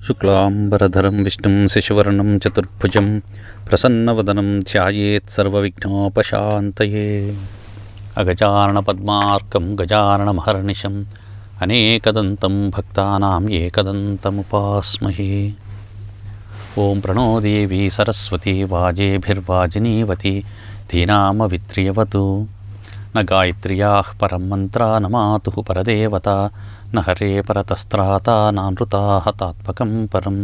శుక్లాంబరధరం విష్ణుం శశివర్ణం చతుర్భుజం ప్రసన్నవదనం ధ్యాయేత్ సర్వవిఘ్నోపశాంతయే. అగజానన పద్మార్కం గజాననమహర్నిశం అనేకదంతం భక్తానాం ఏకదంతముపాస్మహే. ఓం ప్రణో దేవీ సరస్వతి వాజేభిర్వాజినీవతి ధీనామవిత్రియవతు. న గాయత్ర్యాః పరం మంత్రా నమాతుః పరదేవత న హరే పరతస్త్రాతా నానృతాః తాత్మకం పరం.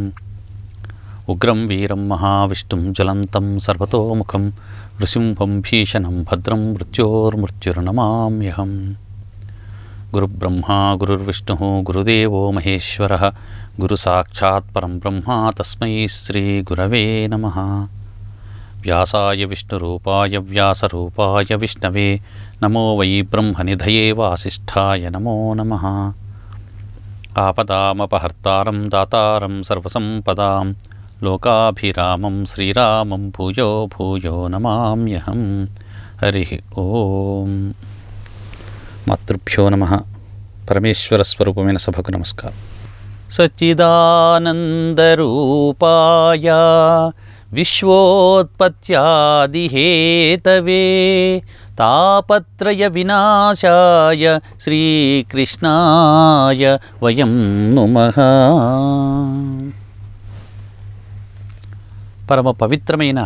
ఉగ్రం వీరం మహావిష్ణుం జ్వలంతం సర్వతోముఖం నృసింహం భీషణం భద్రం మృత్యోర్మృత్యుర్నమామ్యహం. గురుబ్రహ్మా గురుర్విష్ణుః గురుదేవో మహేశ్వరః గురుసాక్షాత్ పరం బ్రహ్మ తస్మై శ్రీ గురవే నమః. వ్యాసాయ విష్ణురూపాయ వ్యాసరూపాయ విష్ణవే నమో వై బ్రహ్మనిధయే వాసిష్ఠాయ నమో నమః. ఆపదామపహర్తారం దాతారం సర్వసంపదాం లోకాభిరామం శ్రీరామం భూయో భూయో నమామ్యహం. హరి ఓం. మాతృభ్యో నమః. పరమేశ్వర స్వరూపమైన సభకు నమస్కారం. సచ్చిదానందరూపాయ విశ్వోత్పత్యాదిహేతవే తాపత్రయ వినాశాయ శ్రీకృష్ణాయ వయం నుమః. పరమ పవిత్రమైన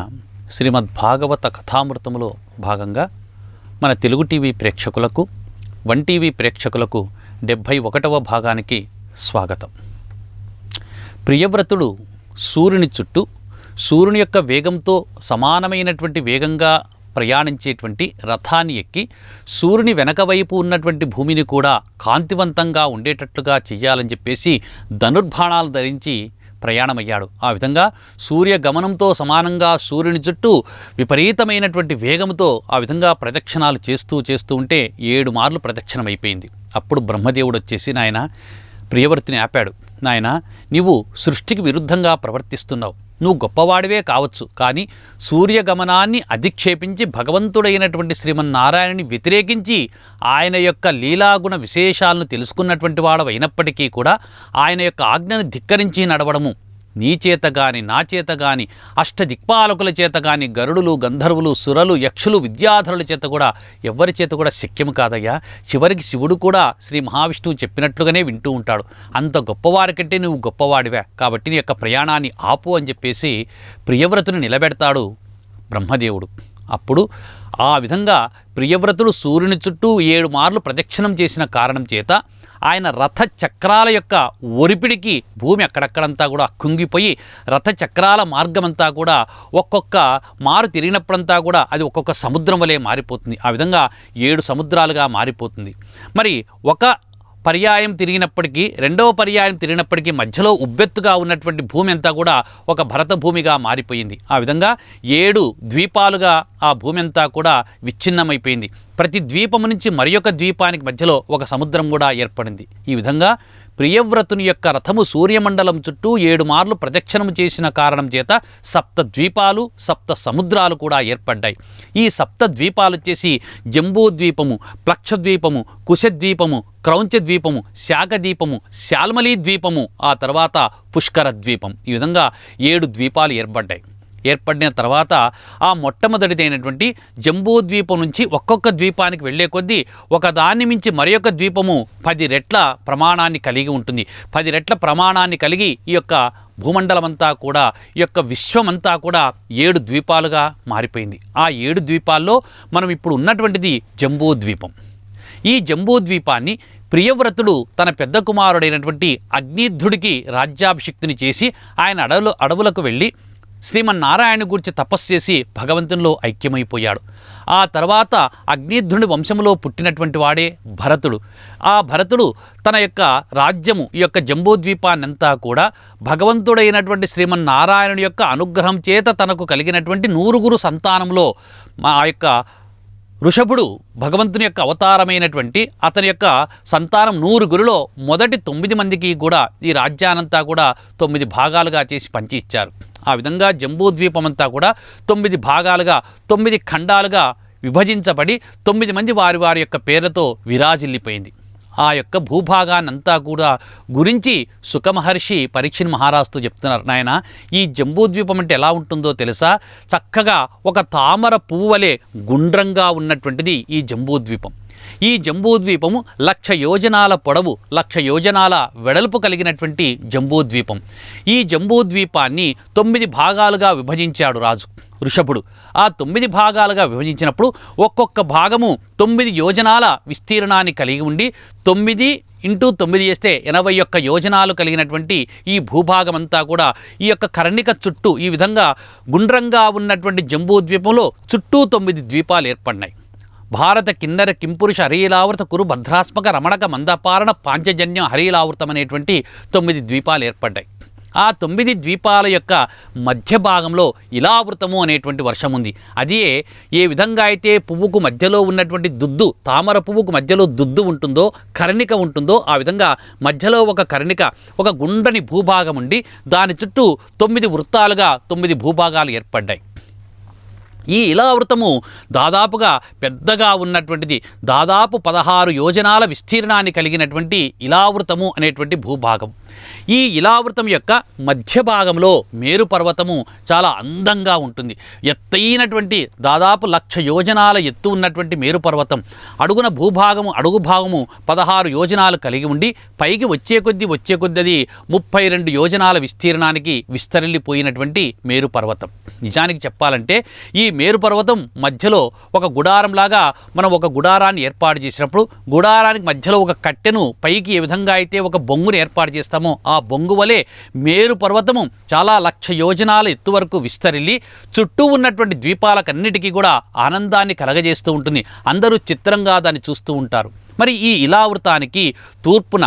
శ్రీమద్భాగవత కథామృతములో భాగంగా మన తెలుగు టీవీ ప్రేక్షకులకు, వన్ టీవీ ప్రేక్షకులకు 71వ భాగానికి స్వాగతం. ప్రియవ్రతుడు సూర్యుని చుట్టూ సూర్యుని యొక్క వేగంతో సమానమైనటువంటి వేగంగా ప్రయాణించేటువంటి రథాన్ని ఎక్కి సూర్యుని వెనక వైపు ఉన్నటువంటి భూమిని కూడా కాంతివంతంగా ఉండేటట్లుగా చెయ్యాలని చెప్పేసి ధనుర్బాణాలు ధరించి ప్రయాణమయ్యాడు. ఆ విధంగా సూర్య గమనంతో సమానంగా సూర్యుని చుట్టూ విపరీతమైనటువంటి వేగంతో ఆ విధంగా ప్రదక్షిణాలు చేస్తూ ఉంటే 7 మార్లు ప్రదక్షిణమైపోయింది. అప్పుడు బ్రహ్మదేవుడు వచ్చేసి, నాయన ప్రియవర్తిని ఆపాడు. నాయన, నీవు సృష్టికి విరుద్ధంగా ప్రవర్తిస్తున్నావు. నువ్వు గొప్పవాడివే కావచ్చు, కానీ సూర్యగమనాన్ని అధిక్షేపించి భగవంతుడైనటువంటి శ్రీమన్నారాయణుని వ్యతిరేకించి ఆయన యొక్క లీలాగుణ విశేషాలను తెలుసుకున్నటువంటి వాడు అయినప్పటికీ కూడా ఆయన యొక్క ఆజ్ఞను ధిక్కరించి నడవడము నీ చేత గాని నా చేత గాని అష్టదిక్పాలకుల చేత గాని గరుడులు గంధర్వులు సురలు యక్షులు విద్యాధరుల చేత కూడా ఎవ్వరి చేత కూడా శక్యము కాదయ్యా. చివరికి శివుడు కూడా శ్రీ మహావిష్ణువు చెప్పినట్లుగానే వింటూ ఉంటాడు. అంత గొప్పవారి కంటే నువ్వు గొప్పవాడివే, కాబట్టి నీ యొక్క ప్రయాణాన్ని ఆపు అని చెప్పేసి ప్రియవ్రతుని నిలబెడతాడు బ్రహ్మదేవుడు. అప్పుడు ఆ విధంగా ప్రియవ్రతుడు సూర్యుని చుట్టూ 7 మార్లు ప్రదక్షిణం చేసిన కారణం చేత ఆయన రథ చక్రాల యొక్క ఒరిపిడికి భూమి అక్కడక్కడంతా కూడా కుంగిపోయి రథ చక్రాల మార్గమంతా కూడా ఒక్కొక్క మారు తిరిగినప్పుడంతా కూడా అది ఒక్కొక్క సముద్రం వలె మారిపోతుంది. ఆ విధంగా 7 సముద్రాలుగా మారిపోతుంది. మరి ఒక పర్యాయం తిరిగినప్పటికీ, రెండవ పర్యాయం తిరిగినప్పటికీ మధ్యలో ఉబ్బెత్తుగా ఉన్నటువంటి భూమి అంతా కూడా ఒక భరత భూమిగా మారిపోయింది. ఆ విధంగా 7 ద్వీపాలుగా ఆ భూమి అంతా కూడా విచ్ఛిన్నమైపోయింది. ప్రతి ద్వీపము నుంచి మరి ఒక ద్వీపానికి మధ్యలో ఒక సముద్రం కూడా ఏర్పడింది. ఈ విధంగా ప్రియవ్రతుని యొక్క రథము సూర్యమండలం చుట్టూ 7 మార్లు ప్రదక్షిణము చేసిన కారణం చేత 7 ద్వీపాలు 7 సముద్రాలు కూడా ఏర్పడ్డాయి. ఈ 7 ద్వీపాలు వచ్చేసి జంబూద్వీపము, ప్లక్షద్వీపము, కుశద్వీపము, క్రౌంచ ద్వీపము, శాఖద్వీపము, శాల్మలీ ద్వీపము, ఆ తర్వాత పుష్కర ద్వీపం. ఈ విధంగా 7 ద్వీపాలు ఏర్పడిన తర్వాత ఆ మొట్టమొదటిదైనటువంటి జంబూద్వీపం నుంచి ఒక్కొక్క ద్వీపానికి వెళ్ళే కొద్దీ ఒకదాన్ని మించి మరి ఒక ద్వీపము 10 రెట్ల ప్రమాణాన్ని కలిగి ఉంటుంది. 10 రెట్ల ప్రమాణాన్ని కలిగి ఈ యొక్క భూమండలమంతా కూడా, ఈ యొక్క విశ్వమంతా కూడా 7 ద్వీపాలుగా మారిపోయింది. ఆ 7 ద్వీపాల్లో మనం ఇప్పుడు ఉన్నటువంటిది జంబూద్వీపం. ఈ జంబూద్వీపాన్ని ప్రియవ్రతుడు తన పెద్ద కుమారుడైనటువంటి అగ్నిధ్రుడికి రాజ్యాభిషిక్తుని చేసి ఆయన అడవులకు వెళ్ళి శ్రీమన్నారాయణ గురించి తపస్సు చేసి భగవంతునిలో ఐక్యమైపోయాడు. ఆ తర్వాత అగ్నిధ్రుని వంశంలో పుట్టినటువంటి వాడే భరతుడు. ఆ భరతుడు తన యొక్క రాజ్యము, ఈ యొక్క జంబూద్వీపాన్నంతా కూడా భగవంతుడైనటువంటి శ్రీమన్నారాయణుడి యొక్క అనుగ్రహం చేత తనకు కలిగినటువంటి 100 సంతానంలో ఆ యొక్క ఋషభుడు భగవంతుని యొక్క అవతారమైనటువంటి అతని యొక్క సంతానం 100 మొదటి 9 మందికి కూడా ఈ రాజ్యానంతా కూడా 9 భాగాలుగా చేసి పంచి ఇచ్చారు. ఆ విధంగా జంబూద్వీపమంతా కూడా 9 భాగాలుగా 9 ఖండాలుగా విభజించబడి 9 మంది వారి యొక్క పేర్లతో విరాజిల్లిపోయింది. ఆ యొక్క భూభాగాన్నంతా కూడా గురించి సుఖమహర్షి పరీక్షణ్ మహారాజుతో చెప్తున్నారు. నాయన, ఈ జంబూద్వీపం అంటే ఎలా ఉంటుందో తెలుసా? చక్కగా ఒక తామర పువ్వు వలె గుండ్రంగా ఉన్నటువంటిది ఈ జంబూద్వీపం. ఈ జంబూద్వీపము 1,00,000 యోజనాల పొడవు, 1,00,000 యోజనాల వెడల్పు కలిగినటువంటి జంబూద్వీపం. ఈ జంబూద్వీపాన్ని 9 భాగాలుగా విభజించాడు రాజు వృషభుడు. ఆ 9 భాగాలుగా విభజించినప్పుడు ఒక్కొక్క భాగము 9 యోజనాల విస్తీర్ణాన్ని కలిగి ఉండి 9 × 9 చేస్తే 81 యోజనాలు కలిగినటువంటి ఈ భూభాగమంతా కూడా ఈ యొక్క కర్ణిక చుట్టూ ఈ విధంగా గుండ్రంగా ఉన్నటువంటి జంబూద్వీపంలో చుట్టూ 9 ద్వీపాలు ఏర్పడినాయి. భారత కిన్నర కింపురుష హరీలావృత కురు భద్రాస్మక రమణక మందపారణ పాంచజన్యం హరీలావృతం అనేటువంటి 9 ద్వీపాలు ఏర్పడ్డాయి. ఆ 9 ద్వీపాల యొక్క మధ్య భాగంలో ఇలావృతము అనేటువంటి వర్షం ఉంది. అదే ఏ విధంగా అయితే పువ్వుకు మధ్యలో ఉన్నటువంటి దుద్దు, తామర పువ్వుకు మధ్యలో దుద్దు ఉంటుందో, కర్ణిక ఉంటుందో, ఆ విధంగా మధ్యలో ఒక కర్ణిక, ఒక గుండ్రని భూభాగం ఉండి దాని చుట్టూ 9 వృత్తాలుగా 9 భూభాగాలు ఏర్పడ్డాయి. ఈ ఇలావృతము దాదాపుగా పెద్దగా ఉన్నటువంటిది. దాదాపు 16 యోజనాల విస్తీర్ణాన్ని కలిగినటువంటి ఇలావృతము అనేటువంటి భూభాగం. ఈ ఇలావృతం యొక్క మధ్య భాగంలో మేరు పర్వతము చాలా అందంగా ఉంటుంది. ఎత్తైనటువంటి దాదాపు 1,00,000 యోజనాల ఎత్తు ఉన్నటువంటి మేరు పర్వతం. అడుగున భూభాగము, అడుగు భాగము 16 యోజనాలు కలిగి ఉండి పైకి వచ్చే కొద్దీ అది 32 యోజనాల విస్తీర్ణానికి విస్తరిల్లిపోయినటువంటి మేరు పర్వతం. నిజానికి చెప్పాలంటే ఈ మేరు పర్వతం మధ్యలో ఒక గుడారంలాగా మనం ఒక గుడారాన్ని ఏర్పాటు చేసినప్పుడు గుడారానికి మధ్యలో ఒక కట్టెను పైకి ఏ విధంగా అయితే ఒక బొంగును ఏర్పాటు చేస్తామో ఆ బొంగు వలె మేరు పర్వతము చాలా 1,00,000 యోజనాల ఎత్తు వరకు విస్తరిల్లి చుట్టూ ఉన్నటువంటి ద్వీపాలకన్నిటికీ కూడా ఆనందాన్ని కలగజేస్తూ ఉంటుంది. అందరూ చిత్రంగా దాన్ని చూస్తూ ఉంటారు. మరి ఈ ఇలావృతానికి తూర్పున,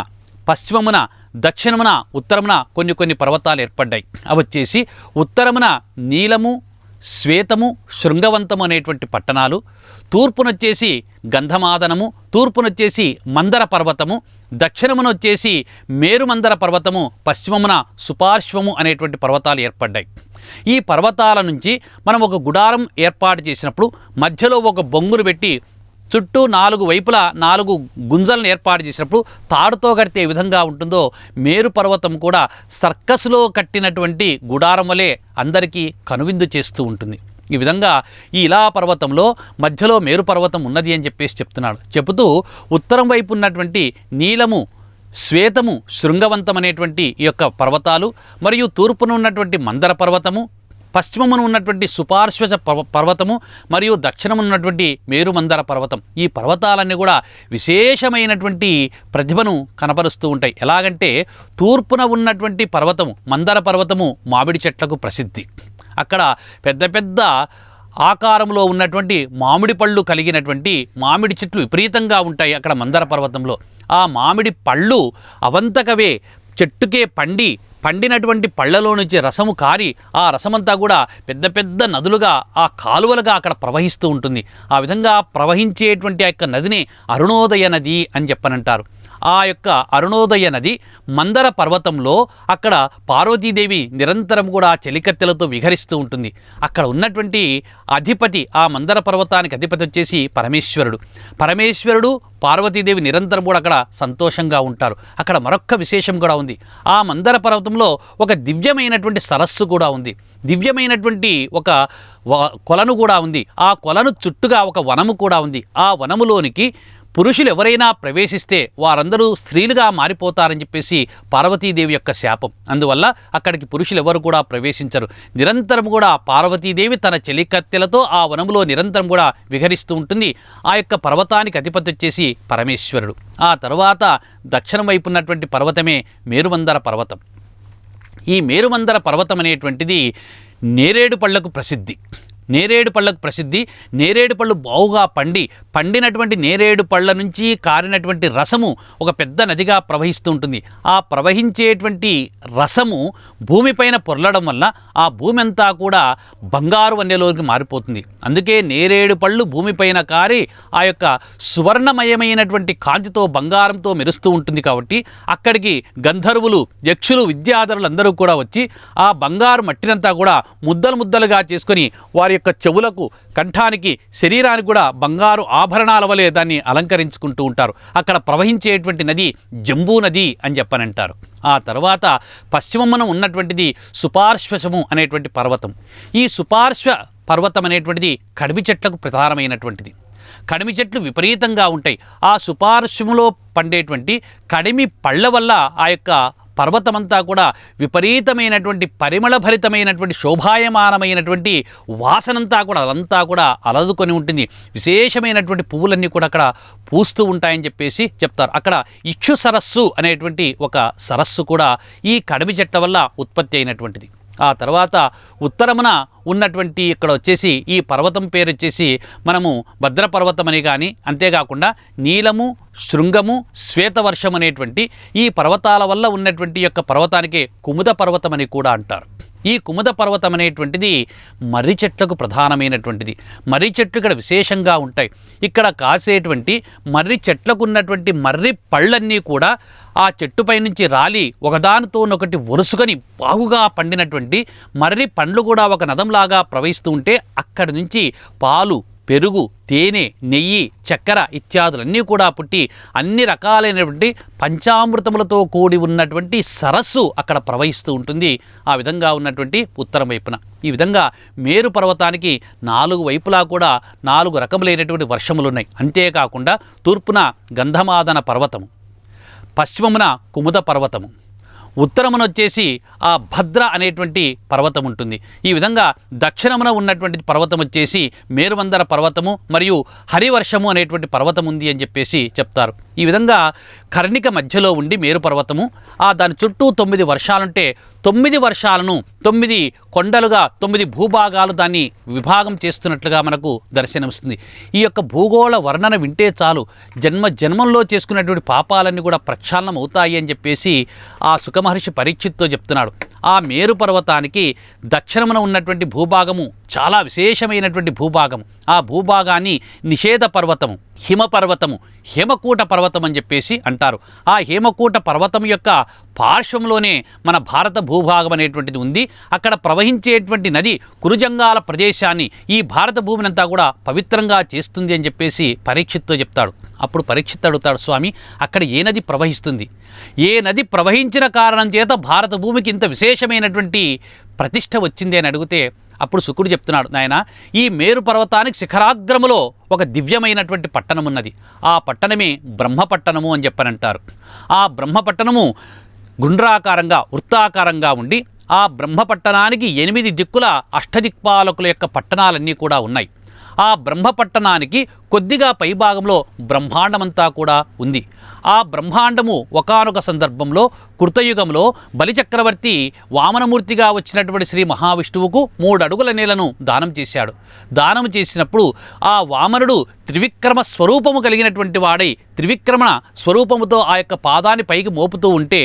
పశ్చిమమున, దక్షిణమున, ఉత్తరమున కొన్ని పర్వతాలు ఏర్పడ్డాయి. అవి వచ్చేసి ఉత్తరమున నీలము, శ్వేతము, శృంగవంతము అనేటువంటి పట్టణాలు, తూర్పునొచ్చేసి గంధమాదనము, తూర్పునొచ్చేసి మందర పర్వతము, దక్షిణమునొచ్చేసి మేరుమందర పర్వతము, పశ్చిమమున సుపార్శ్వము అనేటువంటి పర్వతాలు ఏర్పడ్డాయి. ఈ పర్వతాల నుంచి మనం ఒక గుడారం ఏర్పాటు చేసినప్పుడు మధ్యలో ఒక బొంగును పెట్టి చుట్టూ 4 వైపులా 4 గుంజలను ఏర్పాటు చేసినప్పుడు తాడుతో కడితే ఏ విధంగా ఉంటుందో మేరు పర్వతం కూడా సర్కస్లో కట్టినటువంటి గుడారం వలె అందరికీ కనువిందు చేస్తూ ఉంటుంది. ఈ విధంగా ఈ ఇలా పర్వతంలో మధ్యలో మేరు పర్వతం ఉన్నది అని చెప్పేసి చెప్తున్నాడు. చెబుతూ ఉత్తరం వైపు ఉన్నటువంటి నీలము, శ్వేతము, శృంగవంతం అనేటువంటి ఈ యొక్క పర్వతాలు, మరియు తూర్పున ఉన్నటువంటి మందర పర్వతము, పశ్చిమమున ఉన్నటువంటి సుపార్శ్వ పర్వతము, మరియు దక్షిణమున ఉన్నటువంటి మేరుమందర పర్వతం. ఈ పర్వతాలన్నీ కూడా విశేషమైనటువంటి ప్రతిభను కనపరుస్తూ ఉంటాయి. ఎలాగంటే తూర్పున ఉన్నటువంటి పర్వతము, మందర పర్వతము మామిడి చెట్లకు ప్రసిద్ధి. అక్కడ పెద్ద పెద్ద ఆకారంలో ఉన్నటువంటి మామిడి పళ్ళు కలిగినటువంటి మామిడి చెట్లు విపరీతంగా ఉంటాయి అక్కడ మందర పర్వతంలో. ఆ మామిడి పళ్ళు అవంతకవే చెట్టుకే పండినటువంటి పళ్ళలో నుంచి రసము కారి ఆ రసమంతా కూడా పెద్ద పెద్ద నదులుగా, ఆ కాలువలుగా అక్కడ ప్రవహిస్తూ ఉంటుంది. ఆ విధంగా ప్రవహించేటువంటి ఆ యొక్క నదిని అరుణోదయ నది అని చెప్పనంటారు. ఆ యొక్క అరుణోదయ నది మందర పర్వతంలో అక్కడ పార్వతీదేవి నిరంతరం కూడా చెలికత్తెలతో విహరిస్తూ ఉంటుంది. అక్కడ ఉన్నటువంటి అధిపతి, ఆ మందర పర్వతానికి అధిపతి వచ్చేసి పరమేశ్వరుడు పార్వతీదేవి నిరంతరం కూడా అక్కడ సంతోషంగా ఉంటారు. అక్కడ మరొక్క విశేషం కూడా ఉంది. ఆ మందర పర్వతంలో ఒక దివ్యమైనటువంటి సరస్సు కూడా ఉంది. దివ్యమైనటువంటి ఒక కొలను కూడా ఉంది. ఆ కొలను చుట్టుగా ఒక వనము కూడా ఉంది. ఆ వనములోనికి పురుషులు ఎవరైనా ప్రవేశిస్తే వారందరూ స్త్రీలుగా మారిపోతారని చెప్పేసి పార్వతీదేవి యొక్క శాపం. అందువల్ల అక్కడికి పురుషులు ఎవరు కూడా ప్రవేశించరు. నిరంతరం కూడా పార్వతీదేవి తన చెలికత్తెలతో ఆ వనములో నిరంతరం కూడా విహరిస్తూ ఉంటుంది. ఆ యొక్క పర్వతానికి అధిపతి వచ్చేసి పరమేశ్వరుడు. ఆ తరువాత దక్షిణం వైపు ఉన్నటువంటి పర్వతమే మేరుమందర పర్వతం. ఈ మేరుమందర పర్వతం అనేటువంటిది నేరేడు పళ్లకు ప్రసిద్ధి. నేరేడు పళ్ళు బావుగా పండినటువంటి నేరేడు పళ్ళ నుంచి కారినటువంటి రసము ఒక పెద్ద నదిగా ప్రవహిస్తూ ఉంటుంది. ఆ ప్రవహించేటువంటి రసము భూమిపైన పొర్లడం వల్ల ఆ భూమి అంతా కూడా బంగారు వన్నెలోకి మారిపోతుంది. అందుకే నేరేడు పళ్ళు భూమిపైన కారి ఆ యొక్క సువర్ణమయమైనటువంటి కాంతితో, బంగారంతో మెరుస్తూ ఉంటుంది. కాబట్టి అక్కడికి గంధర్వులు, యక్షులు, విద్యాధరులు అందరూ కూడా వచ్చి ఆ బంగారు మట్టినంతా కూడా ముద్దలుగా చేసుకొని వారి యొక్క చెవులకు, కంఠానికి, శరీరానికి కూడా బంగారు ఆభరణాల వలె దాన్ని అలంకరించుకుంటూ ఉంటారు. అక్కడ ప్రవహించేటువంటి నది జంబూ నది అని చెప్పనంటారు. ఆ తర్వాత పశ్చిమమున ఉన్నటువంటిది సుపార్శ్వము అనేటువంటి పర్వతం. ఈ సుపార్శ్వ పర్వతం అనేటువంటిది కడిమి చెట్లకు ప్రధానమైనటువంటిది. కడిమి చెట్లు విపరీతంగా ఉంటాయి. ఆ సుపార్శ్వములో పండేటువంటి కడిమి పళ్ళ వల్ల ఆ యొక్క పర్వతమంతా కూడా విపరీతమైనటువంటి పరిమళభరితమైనటువంటి శోభాయమానమైనటువంటి వాసనంతా కూడా అదంతా కూడా అలదుకొని ఉంటుంది. విశేషమైనటువంటి పువ్వులన్నీ కూడా అక్కడ పూస్తూ ఉంటాయని చెప్పేసి చెప్తారు. అక్కడ ఇక్షు సరస్సు అనేటువంటి ఒక సరస్సు కూడా ఈ కడిమి చెట్ల వల్ల ఉత్పత్తి అయినటువంటిది. ఆ తర్వాత ఉత్తరమున ఉన్నటువంటి ఇక్కడ వచ్చేసి ఈ పర్వతం పేరు వచ్చేసి మనము భద్రపర్వతం అని కానీ, అంతేకాకుండా నీలము, శృంగము, శ్వేతవర్షం అనేటువంటి ఈ పర్వతాల వల్ల ఉన్నటువంటి యొక్క పర్వతానికి కుముద పర్వతం అని కూడా అంటారు. ఈ కుముద పర్వతం అనేటువంటిది మర్రి చెట్లకు ప్రధానమైనటువంటిది. మర్రి చెట్లు ఇక్కడ విశేషంగా ఉంటాయి. ఇక్కడ కాసేటువంటి మర్రి చెట్లకు ఉన్నటువంటి మర్రి పళ్ళన్నీ కూడా ఆ చెట్టుపై నుంచి రాలి ఒకదానితోనొకటి వరుసుకొని బాగుగా పండినటువంటి మర్రి పండ్లు కూడా ఒక నదంలాగా ప్రవహిస్తూ ఉంటే అక్కడి నుంచి పాలు, పెరుగు, తేనె, నెయ్యి, చక్కెర ఇత్యాదులన్నీ కూడా పుట్టి అన్ని రకాలైనటువంటి పంచామృతములతో కూడి ఉన్నటువంటి సరస్సు అక్కడ ప్రవహిస్తూ ఉంటుంది. ఆ విధంగా ఉన్నటువంటి ఉత్తరం వైపున ఈ విధంగా మేరు పర్వతానికి 4 వైపులా కూడా 4 రకములైనటువంటి వర్షములు ఉన్నాయి. అంతేకాకుండా తూర్పున గంధమాదన పర్వతము, పశ్చిమమున కుముద పర్వతము, ఉత్తరమున వచ్చేసి ఆ భద్ర అనేటువంటి పర్వతం ఉంటుంది. ఈ విధంగా దక్షిణమున ఉన్నటువంటి పర్వతం వచ్చేసి మేరువందర పర్వతము మరియు హరివర్షము అనేటువంటి పర్వతం ఉంది అని చెప్పేసి చెప్తారు. ఈ విధంగా కర్ణిక మధ్యలో ఉండి మేరు పర్వతము, దాని చుట్టూ 9 వర్షాలుంటే 9 వర్షాలను 9 కొండలుగా 9 భూభాగాలు దాన్ని విభాగం చేస్తున్నట్లుగా మనకు దర్శనమిస్తుంది. ఈ యొక్క భూగోళ వర్ణన వింటే చాలు జన్మంలో చేసుకున్నటువంటి పాపాలన్నీ కూడా ప్రక్షాళనం అవుతాయి అని చెప్పేసి ఆ సుఖమహర్షి పరీక్షిత్తో చెప్తున్నాడు. ఆ మేరు పర్వతానికి దక్షిణమున ఉన్నటువంటి భూభాగము చాలా విశేషమైనటువంటి భూభాగము. ఆ భూభాగాన్ని నిషేధ పర్వతము, హిమపర్వతము, హేమకూట పర్వతం అని చెప్పేసి అంటారు. ఆ హేమకూట పర్వతం యొక్క పార్శ్వంలోనే మన భారత భూభాగం అనేటువంటిది ఉంది. అక్కడ ప్రవహించేటువంటి నది కురుజంగాల ప్రదేశాన్ని, ఈ భారత భూమినంతా కూడా పవిత్రంగా చేస్తుంది అని చెప్పేసి పరీక్షిత్తో చెప్తాడు. అప్పుడు పరీక్షిత్ అడుగుతాడు, స్వామి అక్కడ ఏ నది ప్రవహిస్తుంది? ఏ నది ప్రవహించిన కారణం చేత భారత భూమికి ఇంత విశేషమైనటువంటి ప్రతిష్ట వచ్చింది అని అడిగితే అప్పుడు శుకుడు చెప్తున్నాడు, నాయన ఈ మేరు పర్వతానికి శిఖరాగ్రములో ఒక దివ్యమైనటువంటి పట్టణం ఉన్నది. ఆ పట్టణమే బ్రహ్మపట్టణము అని చెప్పనంటారు. ఆ బ్రహ్మపట్టణము గుండ్రాకారంగా వృత్తాకారంగా ఉండి ఆ బ్రహ్మపట్టణానికి 8 దిక్కుల అష్టదిక్పాలకుల యొక్క పట్టణాలన్నీ కూడా ఉన్నాయి. ఆ బ్రహ్మపట్టణానికి కొద్దిగా పైభాగంలో బ్రహ్మాండమంతా కూడా ఉంది. ఆ బ్రహ్మాండము ఒకానొక సందర్భంలో కృతయుగంలో బలిచక్రవర్తి వామనమూర్తిగా వచ్చినటువంటి శ్రీ మహావిష్ణువుకు 3 అడుగుల నేలను దానం చేశాడు. దానం చేసినప్పుడు ఆ వామనుడు త్రివిక్రమ స్వరూపము కలిగినటువంటి వాడై త్రివిక్రమణ స్వరూపముతో ఆ యొక్క పాదాన్ని పైకి మోపుతూ ఉంటే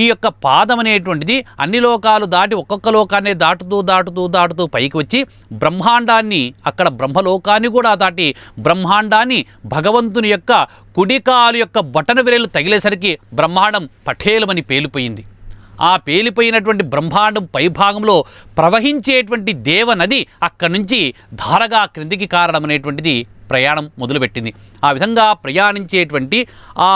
ఈ యొక్క పాదం అనేటువంటిది అన్ని లోకాలు దాటి ఒక్కొక్క లోకాన్ని దాటుతూ పైకి వచ్చి బ్రహ్మాండాన్ని, అక్కడ బ్రహ్మలోకాన్ని కూడా దాటి బ్రహ్మాండాన్ని భగవంతుని యొక్క కుడికాలు యొక్క బటన విరేలు తగిలేసరికి బ్రహ్మాండం పఠేలమని పేలిపోయింది. ఆ పేలిపోయినటువంటి బ్రహ్మాండం పైభాగంలో ప్రవహించేటువంటి దేవనది అక్కడి నుంచి ధారగా క్రిందికి కారణమనేటువంటిది ప్రయాణం మొదలుపెట్టింది. ఆ విధంగా ప్రయాణించేటువంటి ఆ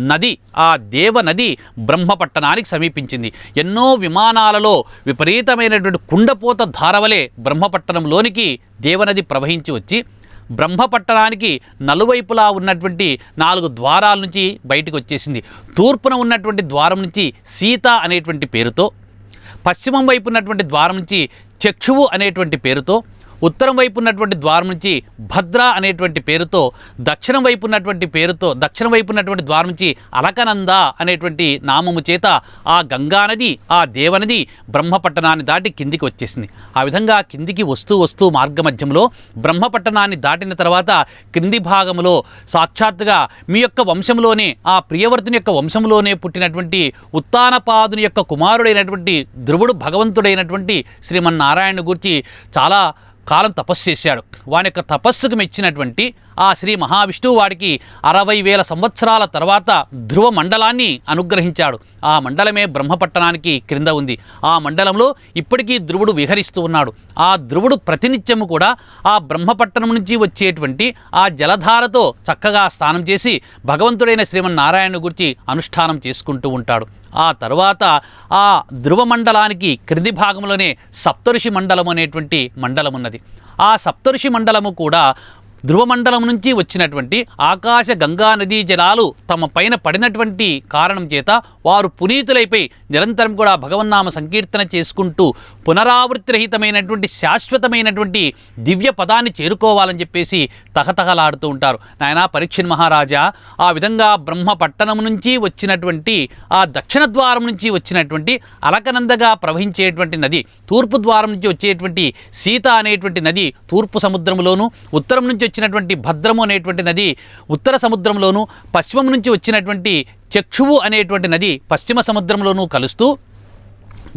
నది, ఆ దేవనది బ్రహ్మపట్టణానికి సమీపించింది. ఎన్నో విమానాలలో విపరీతమైనటువంటి కుండపోత ధారవలే బ్రహ్మపట్టణంలోనికి దేవనది ప్రవహించి వచ్చి బ్రహ్మపట్టణానికి నలువైపులా ఉన్నటువంటి 4 ద్వారాల నుంచి బయటకు వచ్చేసింది. తూర్పున ఉన్నటువంటి ద్వారం నుంచి సీత అనేటువంటి పేరుతో, పశ్చిమం వైపు ఉన్నటువంటి ద్వారం నుంచి చక్షువు అనేటువంటి పేరుతో, ఉత్తరం వైపు ఉన్నటువంటి ద్వారం నుంచి భద్ర అనేటువంటి పేరుతో, దక్షిణం వైపు ఉన్నటువంటి ద్వారం నుంచి అలకనంద అనేటువంటి నామము చేత ఆ గంగానది, ఆ దేవనది బ్రహ్మపట్టణాన్ని దాటి కిందికి వచ్చేసింది. ఆ విధంగా కిందికి వస్తూ మార్గమధ్యంలో బ్రహ్మపట్టణాన్ని దాటిన తర్వాత క్రింది భాగంలో సాక్షాత్తుగా మీ యొక్క వంశంలోనే, ఆ ప్రియవర్తుని యొక్క వంశంలోనే పుట్టినటువంటి ఉత్తానపాదుని యొక్క కుమారుడైనటువంటి ధ్రువుడు భగవంతుడైనటువంటి శ్రీమన్నారాయణ గురించి చాలా కాలం తపస్సు చేశాడు. వాని యొక్క తపస్సుకు మెచ్చినటువంటి ఆ శ్రీ మహావిష్ణువు వాడికి 60,000 సంవత్సరాల తర్వాత ధ్రువ మండలాన్ని అనుగ్రహించాడు. ఆ మండలమే బ్రహ్మపట్టణానికి క్రింద ఉంది. ఆ మండలంలో ఇప్పటికీ ధ్రువుడు విహరిస్తూ ఉన్నాడు. ఆ ధ్రువుడు ప్రతినిత్యము కూడా ఆ బ్రహ్మపట్టణం నుంచి వచ్చేటువంటి ఆ జలధారతో చక్కగా స్నానం చేసి భగవంతుడైన శ్రీమన్నారాయణ గురించి అనుష్ఠానం చేసుకుంటూ ఉంటాడు. ఆ తర్వాత ఆ ధ్రువ మండలానికి క్రింది భాగంలోనే సప్తఋషి మండలం అనేటువంటి మండలం ఉన్నది. ఆ సప్తఋషి మండలము కూడా ధ్రువమండలం నుంచి వచ్చినటువంటి ఆకాశ గంగా నదీ జలాలు తమ పైన పడినటువంటి కారణం చేత వారు పునీతులైపోయి నిరంతరం కూడా భగవన్నామ సంకీర్తన చేసుకుంటూ పునరావృత్తిరహితమైనటువంటి శాశ్వతమైనటువంటి దివ్య పదాన్ని చేరుకోవాలని చెప్పేసి తహతహలాడుతూ ఉంటారు. నాయనా పరీక్షిత్ మహారాజా, ఆ విధంగా బ్రహ్మపట్టణం నుంచి వచ్చినటువంటి ఆ దక్షిణ ద్వారం నుంచి వచ్చినటువంటి అలకనందగా ప్రవహించేటువంటి నది, తూర్పు ద్వారం నుంచి వచ్చేటువంటి సీత అనేటువంటి నది తూర్పు సముద్రంలోను, ఉత్తరం నుంచి వచ్చినటువంటి భద్రము అనేటువంటి నది ఉత్తర సముద్రంలోను, పశ్చిమం నుంచి వచ్చినటువంటి చక్షువు అనేటువంటి నది పశ్చిమ సముద్రంలోనూ కలుస్తూ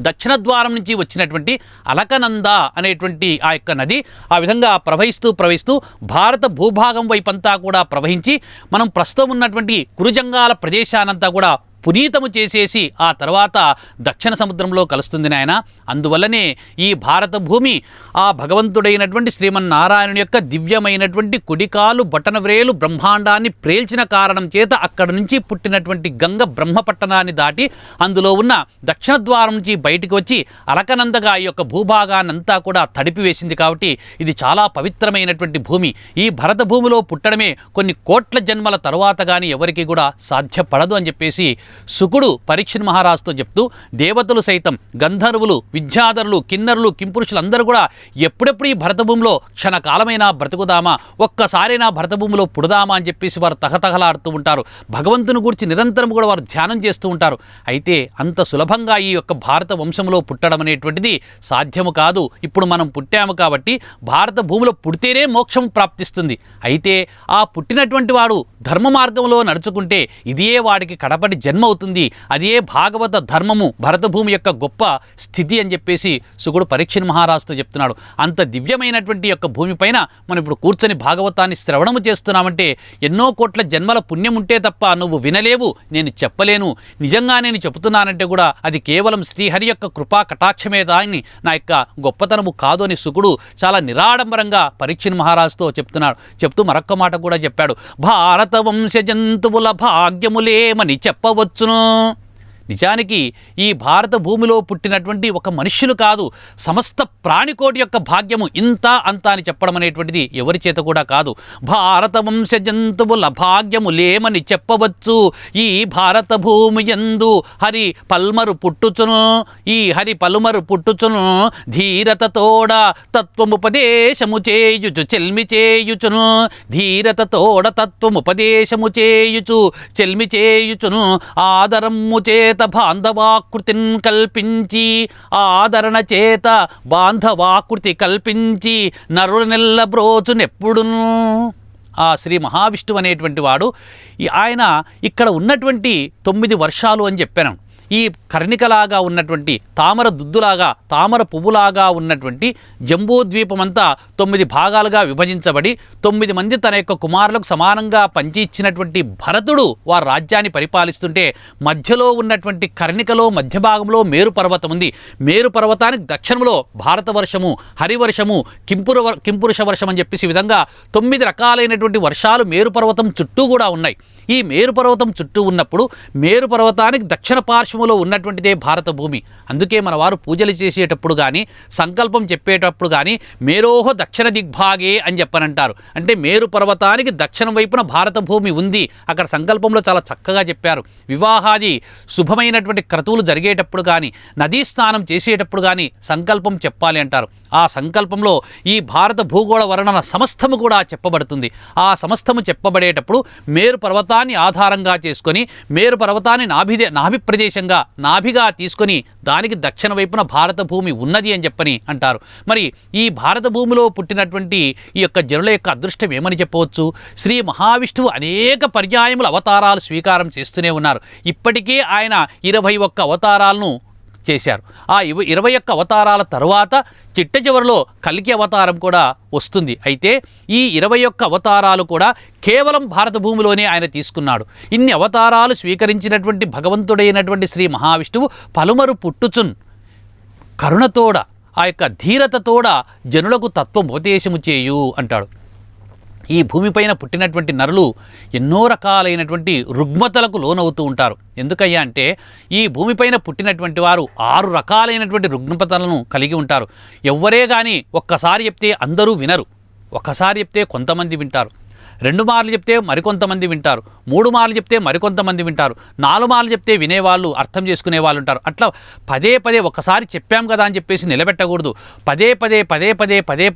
దక్షిణ ద్వారం నుంచి వచ్చినటువంటి అలకనంద అనేటువంటి ఆ యొక్క నది ఆ విధంగా ప్రవహిస్తూ భారత భూభాగం వైపంతా కూడా ప్రవహించి మనం ప్రస్తుతం ఉన్నటువంటి కురుజంగాల ప్రదేశానంతా కూడా పునీతము చేసేసి ఆ తర్వాత దక్షిణ సముద్రంలో కలుస్తుంది నాయన. అందువల్లనే ఈ భారత భూమి ఆ భగవంతుడైనటువంటి శ్రీమన్నారాయణుని యొక్క దివ్యమైనటువంటి కుడికాలు బటనవ్రేలు బ్రహ్మాండాన్ని ప్రేల్చిన కారణం చేత అక్కడి నుంచి పుట్టినటువంటి గంగ బ్రహ్మపట్టణాన్ని దాటి అందులో ఉన్న దక్షిణ ద్వారం నుంచి బయటికి వచ్చి అలకనందగా ఈ యొక్క భూభాగాన్నంతా కూడా తడిపివేసింది. కాబట్టి ఇది చాలా పవిత్రమైనటువంటి భూమి. ఈ భరత భూమిలో పుట్టడమే కొన్ని కోట్ల జన్మల తరువాత కానీ ఎవరికి కూడా సాధ్యపడదు అని చెప్పేసి శుకుడు పరీక్షిత్ మహారాజుతో చెప్తూ, దేవతలు సైతం, గంధర్వులు, విద్యాధరులు, కిన్నరులు, కింపురుషులు అందరూ కూడా ఎప్పుడెప్పుడు ఈ భరతభూమిలో క్షణకాలమైనా బ్రతుకుదామా, ఒక్కసారైనా భరతభూమిలో పుడదామా అని చెప్పేసి వారు తహతహలాడుతూ ఉంటారు. భగవంతుని గురించి నిరంతరం కూడా వారు ధ్యానం చేస్తూ ఉంటారు. అయితే అంత సులభంగా ఈ యొక్క భారత వంశంలో పుట్టడం అనేటువంటిది సాధ్యము కాదు. ఇప్పుడు మనం పుట్టాము కాబట్టి భారత భూమిలో పుడితేనే మోక్షం ప్రాప్తిస్తుంది. అయితే ఆ పుట్టినటువంటి వాడు ధర్మ మార్గంలో నడుచుకుంటే ఇదే వాడికి కడపటి జన్మ అవుతుంది. అదే భాగవత ధర్మము, భరతభూమి యొక్క గొప్ప స్థితి అని చెప్పేసి శుకుడు పరీక్షిత్ మహారాజుతో చెప్తున్నాడు. అంత దివ్యమైనటువంటి యొక్క భూమిపైన మనం ఇప్పుడు కూర్చొని భాగవతాన్ని శ్రవణము చేస్తున్నామంటే ఎన్నో కోట్ల జన్మల పుణ్యం ఉంటే తప్ప నువ్వు వినలేవు, నేను చెప్పలేను. నిజంగా నేను చెబుతున్నానంటే కూడా అది కేవలం శ్రీహరి యొక్క కృపా కటాక్షమే దాన్ని, నా యొక్క గొప్పతనము కాదు అని శుకుడు చాలా నిరాడంబరంగా పరీక్షిత్ మహారాజుతో చెప్తున్నాడు. చెప్తూ మరొక్క మాట కూడా చెప్పాడు. భారత వంశ జంతువుల భాగ్యములేమని చెప్పవచ్చును. నిజానికి ఈ భారత భూమిలో పుట్టినటువంటి ఒక మనుష్యులు కాదు, సమస్త ప్రాణికోటి యొక్క భాగ్యము ఇంత అంత అని చెప్పడం అనేటువంటిది ఎవరి చేత కూడా కాదు. భారత వంశ జంతువుల భాగ్యము లేమని చెప్పవచ్చు. ఈ భారత భూమి యందు హరి పల్మరు పుట్టుచును, ఈ హరి పలుమరు పుట్టుచును, ధీరతతోడ తత్వముపదేశము చేయుచు చెల్మి చేయుచును, ధీరతతోడ తత్వముపదేశము చేయుచు చెల్మి చేయుచును, ఆదరము చేత బాంధవాకృతిని కల్పించి, ఆదరణ చేత బాంధవాకృతి కల్పించి నరులనెల్ల బ్రోచునెప్పుడును. ఆ శ్రీ మహావిష్ణువు అనేటువంటి వాడు ఆయన ఇక్కడ ఉన్నటువంటి 9 వర్షాలు అని చెప్పాను. ఈ కర్ణికలాగా ఉన్నటువంటి తామర దుద్దులాగా తామర పువ్వులాగా ఉన్నటువంటి జంబూద్వీపమంతా 9 భాగాలుగా విభజించబడి 9 మంది తన యొక్క కుమారులకు సమానంగా పంచి ఇచ్చినటువంటి భరతుడు వారి రాజ్యాన్ని పరిపాలిస్తుంటే మధ్యలో ఉన్నటువంటి కర్ణికలో మధ్య భాగంలో మేరు పర్వతం ఉంది. మేరు పర్వతానికి దక్షిణంలో భారతవర్షము, హరివర్షము, కింపురుష వర్షం అని చెప్పేసి ఈ విధంగా 9 రకాలైనటువంటి వర్షాలు మేరు పర్వతం చుట్టూ కూడా ఉన్నాయి. ఈ మేరు పర్వతం చుట్టూ ఉన్నప్పుడు మేరు పర్వతానికి దక్షిణ పార్శ్వములో ఉన్నటువంటిదే భారత భూమి. అందుకే మన వారు పూజలు చేసేటప్పుడు కానీ సంకల్పం చెప్పేటప్పుడు కానీ మేరోహ దక్షిణ దిగ్భాగే అని చెప్పనంటారు. అంటే మేరు పర్వతానికి దక్షిణం వైపున భారత భూమి ఉంది. అక్కడ సంకల్పంలో చాలా చక్కగా చెప్పారు. వివాహాది శుభమైనటువంటి క్రతువులు జరిగేటప్పుడు కానీ నదీ స్నానం చేసేటప్పుడు కానీ సంకల్పం చెప్పాలి అంటారు. ఆ సంకల్పంలో ఈ భారత భూగోళ వర్ణన సమస్తము కూడా చెప్పబడుతుంది. ఆ సమస్తము చెప్పబడేటప్పుడు మేరు పర్వతాన్ని ఆధారంగా చేసుకొని మేరు పర్వతాన్ని నాభి ప్రదేశంగా నాభిగా తీసుకొని దానికి దక్షిణ వైపున భారత భూమి ఉన్నది అని చెప్పని అంటారు. మరి ఈ భారత భూమిలో పుట్టినటువంటి ఈ యొక్క జనుల యొక్క అదృష్టం ఏమని చెప్పవచ్చు? శ్రీ మహావిష్ణువు అనేక పర్యాయముల అవతారాలు స్వీకారం చేస్తూనే ఉన్నారు. ఇప్పటికే ఆయన 21 అవతారాలను చేశారు. ఆ 21 అవతారాల తరువాత చిట్ట చివరిలో కల్కి అవతారం కూడా వస్తుంది. అయితే ఈ 21 అవతారాలు కూడా కేవలం భారత భూమిలోనే ఆయన తీసుకున్నాడు. ఇన్ని అవతారాలు స్వీకరించినటువంటి భగవంతుడైనటువంటి శ్రీ మహావిష్ణువు పలుమరు పుట్టుచున్ కరుణతోడ ఆ యొక్క ధీరతతోడ జనులకు తత్వోపదేశము చేయు అంటాడు. ఈ భూమిపైన పుట్టినటువంటి నరులు ఎన్నో రకాలైనటువంటి రుగ్మతలకు లోనవుతూ ఉంటారు. ఎందుకయ్యా అంటే ఈ భూమిపైన పుట్టినటువంటి వారు 6 రకాలైనటువంటి రుగ్మతలను కలిగి ఉంటారు. ఎవ్వరే కానీ ఒక్కసారి చెప్తే అందరూ వినరు, ఒక్కసారి చెప్తే కొంతమంది వింటారు, 2 మార్లు చెప్తే మరికొంతమంది వింటారు, 3 మార్లు చెప్తే మరికొంతమంది వింటారు, 4 మార్లు చెప్తే వినేవాళ్ళు, అర్థం చేసుకునే వాళ్ళు ఉంటారు. అట్లా పదే పదే ఒకసారి చెప్పాం కదా అని చెప్పేసి నిలబెట్టకూడదు. పదే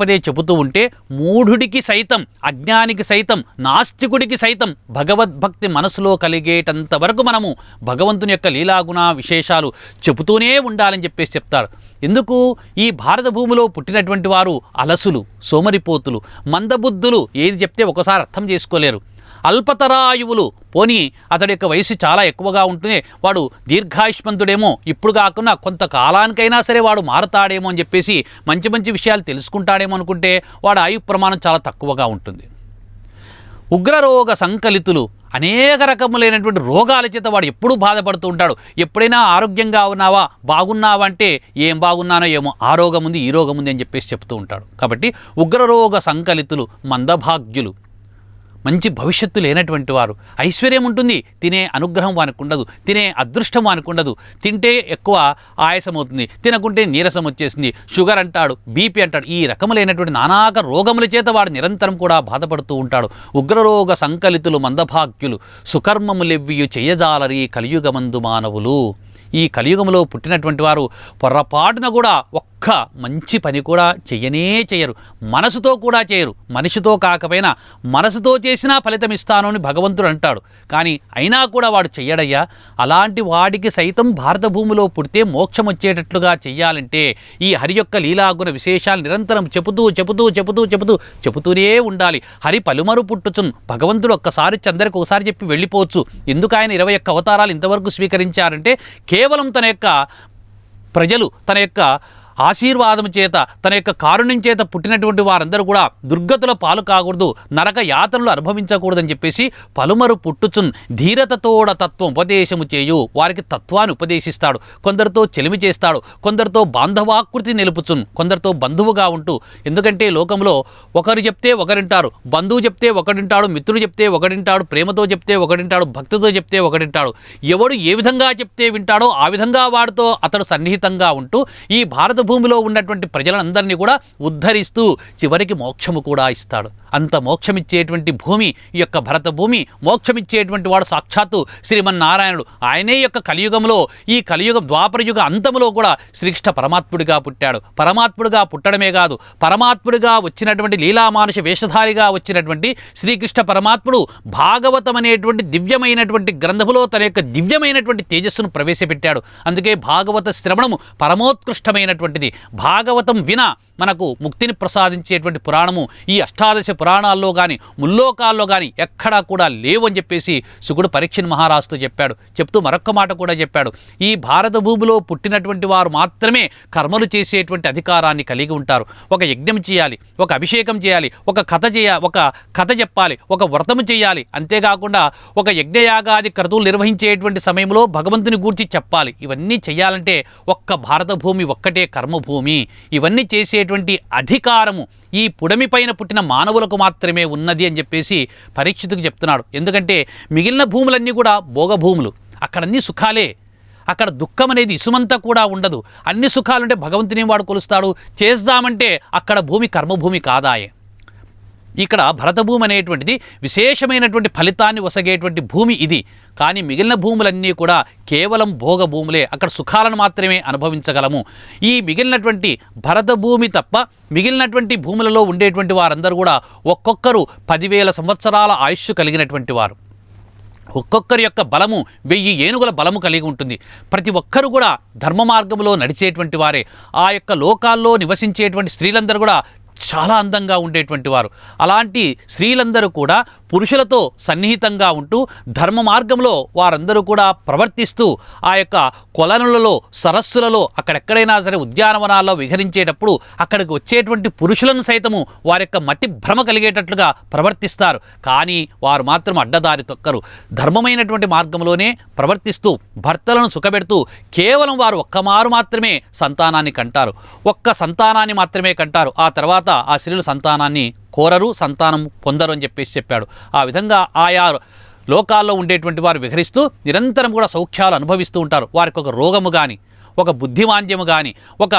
పదే చెబుతూ ఉంటే మూఢుడికి సైతం, అజ్ఞానికి సైతం, నాస్తికుడికి సైతం భగవద్భక్తి మనసులో కలిగేటంత వరకు మనము భగవంతుని యొక్క లీలాగుణ విశేషాలు చెబుతూనే ఉండాలని చెప్పేసి చెప్తారు. ఎందుకు? ఈ భారత భూమిలో పుట్టినటువంటి వారు అలసులు, సోమరిపోతులు, మందబుద్ధులు, ఏది చెప్తే ఒకసారి అర్థం చేసుకోలేరు, అల్పతరాయువులు. పోనీ అతడి యొక్క వయసు చాలా ఎక్కువగా ఉంటూనే వాడు దీర్ఘాయుష్మంతుడేమో, ఇప్పుడు కాకుండా కొంతకాలానికైనా సరే వాడు మారతాడేమో అని చెప్పేసి మంచి మంచి విషయాలు తెలుసుకుంటాడేమో అనుకుంటే వాడు ఆయు ప్రమాణం చాలా తక్కువగా ఉంటుంది. ఉగ్రరోగ సంకలితులు, అనేక రకములైనటువంటి రోగాల చేత వాడు ఎప్పుడూ బాధపడుతూ ఉంటాడు. ఎప్పుడైనా ఆరోగ్యంగా ఉన్నావా, బాగున్నావా అంటే ఏం బాగున్నానో ఏమో, ఆ రోగం ఉంది, ఈ రోగం ఉంది అని చెప్పేసి చెప్తూ ఉంటాడు. కాబట్టి ఉగ్రరోగ సంకలితులు, మందభాగ్యులు, మంచి భవిష్యత్తు లేనటువంటి వారు. ఐశ్వర్యం ఉంటుంది, తినే అనుగ్రహం వానికి ఉండదు, తినే అదృష్టం వానికి ఉండదు. తింటే ఎక్కువ ఆయాసం అవుతుంది, తినకుంటే నీరసం వచ్చేసింది, షుగర్ అంటాడు, బీపీ అంటాడు. ఈ రకములైనటువంటి నానాక రోగముల చేత వాడు నిరంతరం కూడా బాధపడుతూ ఉంటాడు. ఉగ్రరోగ సంకలితులు మందభాగ్యులు, సుకర్మములెవ్వియు చెయ్యజాలరి కలియుగమందు మానవులు. ఈ కలియుగంలో పుట్టినటువంటి వారు పొరపాటున కూడా ఒక్క మంచి పని కూడా చెయ్యరు, మనసుతో కూడా చేయరు. మనిషితో కాకపోయినా మనసుతో చేసినా ఫలితం ఇస్తాను అని భగవంతుడు అంటాడు. కానీ అయినా కూడా వాడు చెయ్యడయ్యా. అలాంటి వాడికి సైతం భారత భూమిలో పుడితే మోక్షం వచ్చేటట్లుగా చెయ్యాలంటే ఈ హరి యొక్క లీలాగుణ విశేషాలు నిరంతరం చెబుతూనే ఉండాలి. హరి పలుమరు పుట్టుచున్. భగవంతుడు ఒక్కసారి అందరికి ఒకసారి చెప్పి వెళ్ళిపోవచ్చు. ఎందుకు ఆయన 21 అవతారాలు ఇంతవరకు స్వీకరించారంటే కేవలం తన యొక్క ప్రజలు తన యొక్క ఆశీర్వాదం చేత, తన యొక్క కారుణ్యం చేత పుట్టినటువంటి వారందరూ కూడా దుర్గతుల పాలు కాకూడదు, నరక యాతనలు అనుభవించకూడదని చెప్పేసి పలుమరు పుట్టుచున్ ధీరతతోడ తత్వం ఉపదేశము చేయు. వారికి తత్వాన్ని ఉపదేశిస్తాడు. కొందరితో చెలిమి చేస్తాడు, కొందరితో బాంధవాకృతి నిలుపుచున్, కొందరితో బంధువుగా ఉంటూ. ఎందుకంటే లోకంలో ఒకరు చెప్తే ఒకరింటారు, బంధువు చెప్తే ఒకడింటాడు, మిత్రుడు చెప్తే ఒకడింటాడు, ప్రేమతో చెప్తే ఒకడింటాడు, భక్తితో చెప్తే ఒకడింటాడు. ఎవడు ఏ విధంగా చెప్తే వింటాడో ఆ విధంగా వాడితో అతడు సన్నిహితంగా ఉంటూ ఈ భారత భూమిలో ఉన్నటువంటి ప్రజలందరినీ కూడా ఉద్ధరిస్తూ చివరికి మోక్షము కూడా ఇస్తాడు. అంత మోక్షమిచ్చేటువంటి భూమి ఈ యొక్క భరత భూమి. మోక్షమిచ్చేటువంటి వాడు సాక్షాత్తు శ్రీమన్నారాయణుడు. ఆయనే యొక్క కలియుగంలో, ఈ కలియుగం ద్వాపరయుగ అంతములో కూడా శ్రీకృష్ణ పరమాత్ముడిగా పుట్టాడు. పరమాత్ముడిగా పుట్టడమే కాదు, పరమాత్ముడిగా వచ్చినటువంటి లీలామానుష వేషధారిగా వచ్చినటువంటి శ్రీకృష్ణ పరమాత్ముడు భాగవతం అనేటువంటి దివ్యమైనటువంటి గ్రంథములో తన యొక్క దివ్యమైనటువంటి తేజస్సును ప్రవేశపెట్టాడు. అందుకే భాగవత శ్రవణము పరమోత్కృష్టమైనటువంటిది. భాగవతం వినా మనకు ముక్తిని ప్రసాదించేటువంటి పురాణము ఈ అష్టాదశ పురాణాల్లో కానీ ముల్లోకాల్లో కానీ ఎక్కడా కూడా లేవు అని చెప్పేసి శుకుడు పరీక్షణ్ మహారాజుతో చెప్పాడు. చెప్తూ మరొక్క మాట కూడా చెప్పాడు. ఈ భారత భూమిలో పుట్టినటువంటి వారు మాత్రమే కర్మలు చేసేటువంటి అధికారాన్ని కలిగి ఉంటారు. ఒక యజ్ఞం చేయాలి, ఒక అభిషేకం చేయాలి, ఒక కథ చెప్పాలి, ఒక వ్రతము చేయాలి. అంతేకాకుండా ఒక యజ్ఞయాగాది క్రతువులు నిర్వహించేటువంటి సమయంలో భగవంతుని గూర్చి చెప్పాలి. ఇవన్నీ చేయాలంటే ఒక్క భారత భూమి ఒక్కటే కర్మభూమి. ఇవన్నీ చేసేటువంటి అధికారము ఈ పుడమి పైన పుట్టిన మానవులకు మాత్రమే ఉన్నది అని చెప్పేసి పరీక్షితుకు చెప్తున్నాడు. ఎందుకంటే మిగిలిన భూములన్నీ కూడా భోగభూములు, అక్కడన్నీ సుఖాలే, అక్కడ దుఃఖం అనేది ఇసుమంతా కూడా ఉండదు. అన్ని సుఖాలుంటే భగవంతుని వాడు కొలుస్తాడు. చేద్దామంటే అక్కడ భూమి కర్మభూమి కాదాయే. ఇక్కడ భరతభూమి అనేటువంటిది విశేషమైనటువంటి ఫలితాన్ని వసగేటువంటి భూమి ఇది. కానీ మిగిలిన భూములన్నీ కూడా కేవలం భోగ భూములే, అక్కడ సుఖాలను మాత్రమే అనుభవించగలము. ఈ మిగిలినటువంటి భరతభూమి తప్ప మిగిలినటువంటి భూములలో ఉండేటువంటి వారందరూ కూడా ఒక్కొక్కరు 10,000 సంవత్సరాల ఆయుష్ కలిగినటువంటి వారు. ఒక్కొక్కరి యొక్క బలము 1000 ఏనుగుల బలము కలిగి ఉంటుంది. ప్రతి ఒక్కరు కూడా ధర్మ మార్గంలో నడిచేటువంటి వారే. ఆ యొక్క లోకాల్లో నివసించేటువంటి స్త్రీలందరూ కూడా చాలా అందంగా ఉండేటువంటి వారు. అలాంటి స్త్రీలందరూ కూడా పురుషులతో సన్నిహితంగా ఉంటూ ధర్మ మార్గంలో వారందరూ కూడా ప్రవర్తిస్తూ ఆ యొక్క కొలనులలో, సరస్సులలో, అక్కడెక్కడైనా సరే ఉద్యానవనాల్లో విహరించేటప్పుడు అక్కడికి వచ్చేటువంటి పురుషులను సైతము వారి యొక్క మతి భ్రమ కలిగేటట్లుగా ప్రవర్తిస్తారు. కానీ వారు మాత్రం అడ్డదారి తొక్కరు. ధర్మమైనటువంటి మార్గంలోనే ప్రవర్తిస్తూ భర్తలను సుఖపెడుతూ కేవలం వారు ఒక్కమారు మాత్రమే సంతానాన్ని కంటారు. ఒక్క సంతానాన్ని మాత్రమే కంటారు. ఆ తర్వాత ఆ స్త్రీలు సంతానాన్ని కోరరు, సంతానం పొందరు అని చెప్పాడు. ఆ విధంగా ఆయా లోకాల్లో ఉండేటువంటి వారు విహరిస్తూ నిరంతరం కూడా సౌఖ్యాలు అనుభవిస్తూ ఉంటారు. వారికి ఒక రోగము కానీ, ఒక బుద్ధిమాంద్యము కానీ, ఒక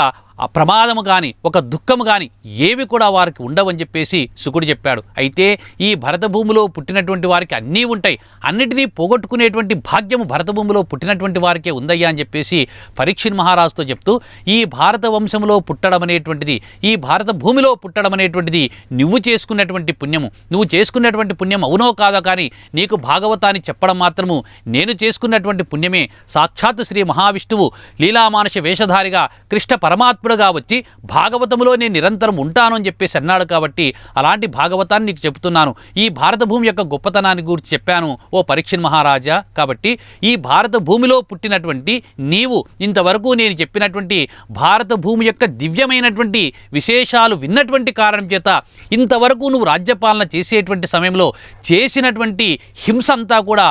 ప్రమాదము కానీ, ఒక దుఃఖము కానీ ఏవి కూడా వారికి ఉండవని చెప్పేసి శుకుడు చెప్పాడు. అయితే ఈ భరతభూమిలో పుట్టినటువంటి వారికి అన్నీ ఉంటాయి, అన్నిటినీ పోగొట్టుకునేటువంటి భాగ్యము భరతభూమిలో పుట్టినటువంటి వారికే ఉందయ్యా అని చెప్పేసి పరీక్షిత్ మహారాజుతో చెప్తూ, ఈ భారత వంశంలో పుట్టడం అనేటువంటిది, ఈ భారత భూమిలో పుట్టడం అనేటువంటిది నువ్వు చేసుకున్నటువంటి పుణ్యము. నువ్వు చేసుకున్నటువంటి పుణ్యం అవునో కాదో కానీ నీకు భాగవతాన్ని చెప్పడం మాత్రము నేను చేసుకున్నటువంటి పుణ్యమే. సాక్షాత్ శ్రీ మహావిష్ణువు లీలామానుష వేషధారిగా కృష్ణ పరమాత్ముడుగా వచ్చి భాగవతములో నేను నిరంతరం ఉంటాను అని చెప్పేసి అన్నాడు. కాబట్టి అలాంటి భాగవతాన్ని నీకు చెబుతున్నాను. ఈ భారత భూమి యొక్క గొప్పతనాన్ని గురించి చెప్పాను ఓ పరీక్షిత్ మహారాజా. కాబట్టి ఈ భారత భూమిలో పుట్టినటువంటి నీవు ఇంతవరకు నేను చెప్పినటువంటి భారత భూమి యొక్క దివ్యమైనటువంటి విశేషాలు విన్నటువంటి కారణం చేత ఇంతవరకు నువ్వు రాజ్యపాలన చేసేటువంటి సమయంలో చేసినటువంటి హింస అంతా కూడా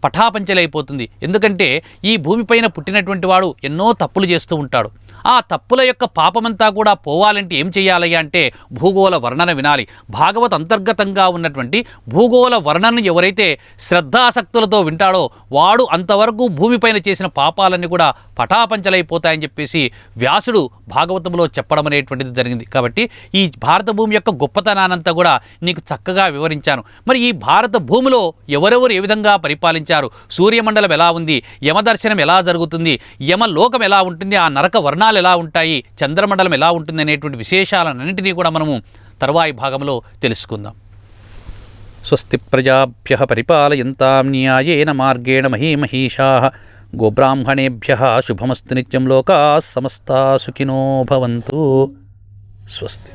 పటాపంచలైపోతుంది. ఎందుకంటే ఈ భూమిపైన పుట్టినటువంటి వాడు ఎన్నో తప్పులు చేస్తూ ఉంటాడు. ఆ తప్పుల యొక్క పాపమంతా కూడా పోవాలంటే ఏం చేయాలి అంటే భూగోళ వర్ణన వినాలి. భాగవత అంతర్గతంగా ఉన్నటువంటి భూగోళ వర్ణనను ఎవరైతే శ్రద్ధాసక్తులతో వింటాడో వాడు అంతవరకు భూమిపైన చేసిన పాపాలన్నీ కూడా పటాపంచలైపోతాయని చెప్పేసి వ్యాసుడు భాగవతంలో చెప్పడం అనేటువంటిది జరిగింది. కాబట్టి ఈ భారత భూమి యొక్క గొప్పతనానంతా కూడా నీకు చక్కగా వివరించాను. మరి ఈ భారత భూమిలో ఎవరెవరు ఏ విధంగా పరిపాలించారు, సూర్యమండలం ఎలా ఉంది, యమదర్శనం ఎలా జరుగుతుంది, యమలోకం ఎలా ఉంటుంది, ఆ నరక వర్ణాలు ఎలా ఉంటాయి, చంద్రమండలం ఎలా ఉంటుంది అనేటువంటి విశేషాలన్నింటినీ కూడా మనము తరువాయి భాగంలో తెలుసుకుందాం. స్వస్తి ప్రజాభ్యః పరిపాలయంతాం న్యాయేన మార్గేణ మహీమహీషాః గోబ్రాహ్మణేభ్యః శుభమస్తు నిత్యం లోకాః సమస్తాః సుఖినో భవంతు. స్వస్తి.